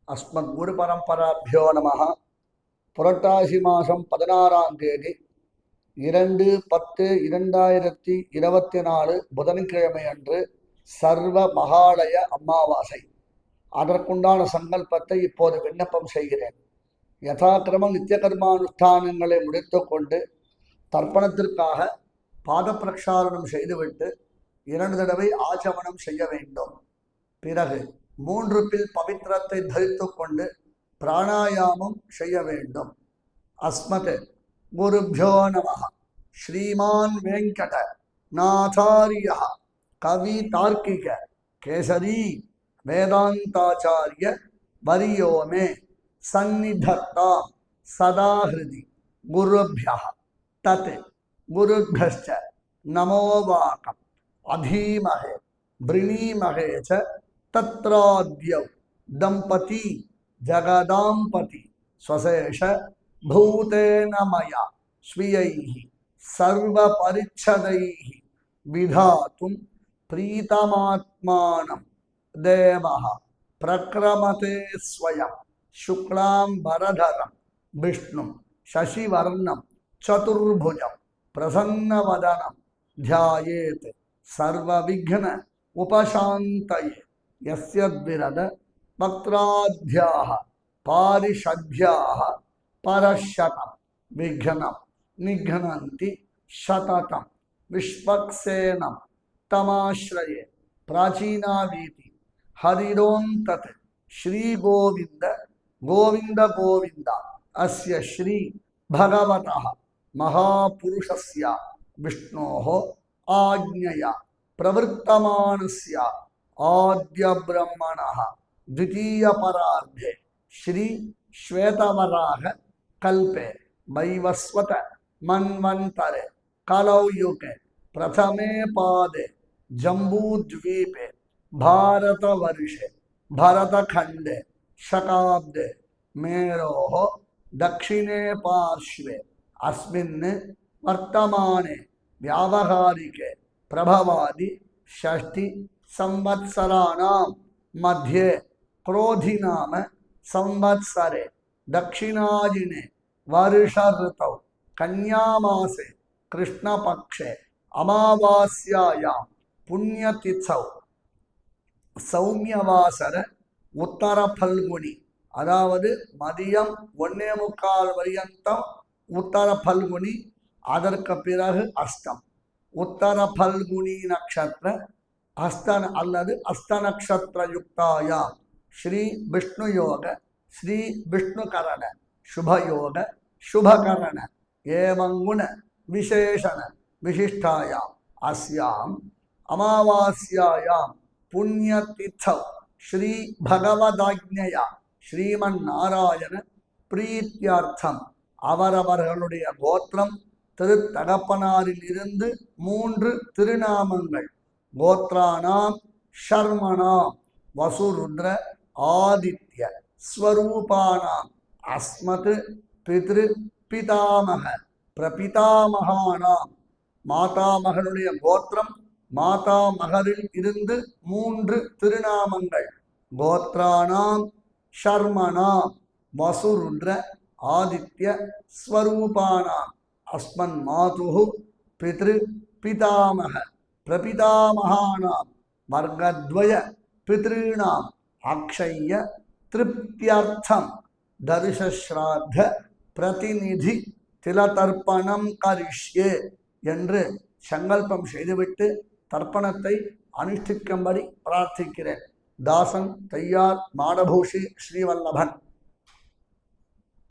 अस्मद्गुरु परंपराभ्यो नमः। புரட்டாசி மாதம் 16ஆம் தேதி 2/10/2024 புதன்கிழமை அன்று சர்வ மகாலய அமாவாசை. அதற்குண்டான சங்கல்பத்தை இப்போது விண்ணப்பம் செய்கிறேன். யதாக்கிரமம் நித்திய கர்மானுஷ்டானங்களை முடித்து கொண்டு தர்ப்பணத்திற்காக பாத பிரக்ஷாலனம் செய்துவிட்டு 2 தடவை ஆச்சமனம் செய்ய வேண்டும். பிறகு 3 பில் பவித்திரத்தை தரித்து கொண்டு பிராணாயாமம் செய்ய வேண்டும். அஸ்மத் குருभ्यो நமः. ஸ்ரீமான் வெங்கட நாதாரிய கவி தார்க்கிக கேசரி வேதாந்தாச்சாரிய வரியோமே சந்நிதத்தா சதா ஹிருதி குருभ्यः தத் குருभ्यश्च நமோ வாகம் அதீமஹே ப்ரணீமஹே ச தத்ராத்யௌ தம்பதி ஜகதாம்பதி ஸ்வசேஷ பூதேன மயா ஸ்வீயைஹி சர்வ பரிச்சதைஹி விதாத்தும் பிரீதமாத்மானம் தேவஹ பிரக்ரமதே ஸ்வயம் சுக்லாம் பரதரம் விஷ்ணும் சசிவர்ணம் சதுர்புஜம் பிரசன்னவதனம் த்யாயேத் சர்வவிக்ன உபசாந்தயே யஸ்யத்விரத பக்ராத்யாஹ பாரிஷத்யாஹ பரஷதம் விக்னம் நிக்னந்தி சததம் விஸ்வக்சேனம் தமாஸ்ரயே பிராச்சீனாவீதி ஹரிரோம் தத் ஸ்ரீ கோவிந்த கோவிந்த கோவிந்த அஸ்ய ஸ்ரீ பகவதः மகாபுருஷஸ்ய விஷ்ணோः ஆக்ஞயா பிரவர்த்தமானஸ்ய ஆத்ய பிரம்மணः द्वितीय परार्धे श्री श्वेतवराह कल्पे वैवस्वत मन्वन्तरे कलौयुगे प्रथमे पादे जम्बूद्वीपे भारतवर्षे भरतखण्डे शकाब्दे मेरोः दक्षिणे पार्श्वे अस्मिन् वर्तमाने व्यावहारिके प्रभवादि षष्टि संवत्सराणां मध्ये क्रोधिनाम संवत्सरे दक्षिणायिने वर्ष ऋतौ कन्यामासे कृष्णपक्षे अमावास्यायां पुण्यतिथौ सौम्यवासर उत्तर फल्गुनी अदावदु मदियम 1:45 पर्यन्तं उत्तर फल्गुनी अदर्क्कु पिरगु अष्टम उत्तर फल्गुनी नक्षत्र हस्तन अल्लदु हस्त नक्षत्र युक्ताया श्री विष्णु योग श्री विष्णुकरण शुभ योग शुभकरण एवं गुण विशेषण विशिष्टाया अस्याम अमावास्यायां पुण्यतिथौ श्री भगवदाज्ञया श्रीमन्नारायण प्रीत्यर्थम அவரவர்களுடைய கோத்திரம் திருத்தகப்பனாரிலிருந்து 3 திருநாமங்கள் गोत्राणाम शर्मणाम वसुरुद्र आदित्य स्वरूपाणाम अस्मत् पितृ पितामह प्रपितामहानाम मातामहनुடைய கோத்திரம் மாதாமகரில் இருந்து 3 திருநாமங்கள் கோத்ராணாம் शर्मणाम वसुरुद्र आदित्य स्वरूपाणाम अस्मन् मातुः पितृ पितामह प्रपितामहानां वर्गद्वय पितॄणाम् अक्षय्य तृप्त्यर्थं दर्शश्राद्ध प्रतिनिधि तिलतर्पणं करिष्ये என்று சங்கல்பம் செய்துவிட்டு தர்ப்பணத்தை அனுஷ்டிக்கும்படி பிரார்த்திக்கிறேன். தாசன் தையார் மாடபூஷி ஸ்ரீவல்லபன்.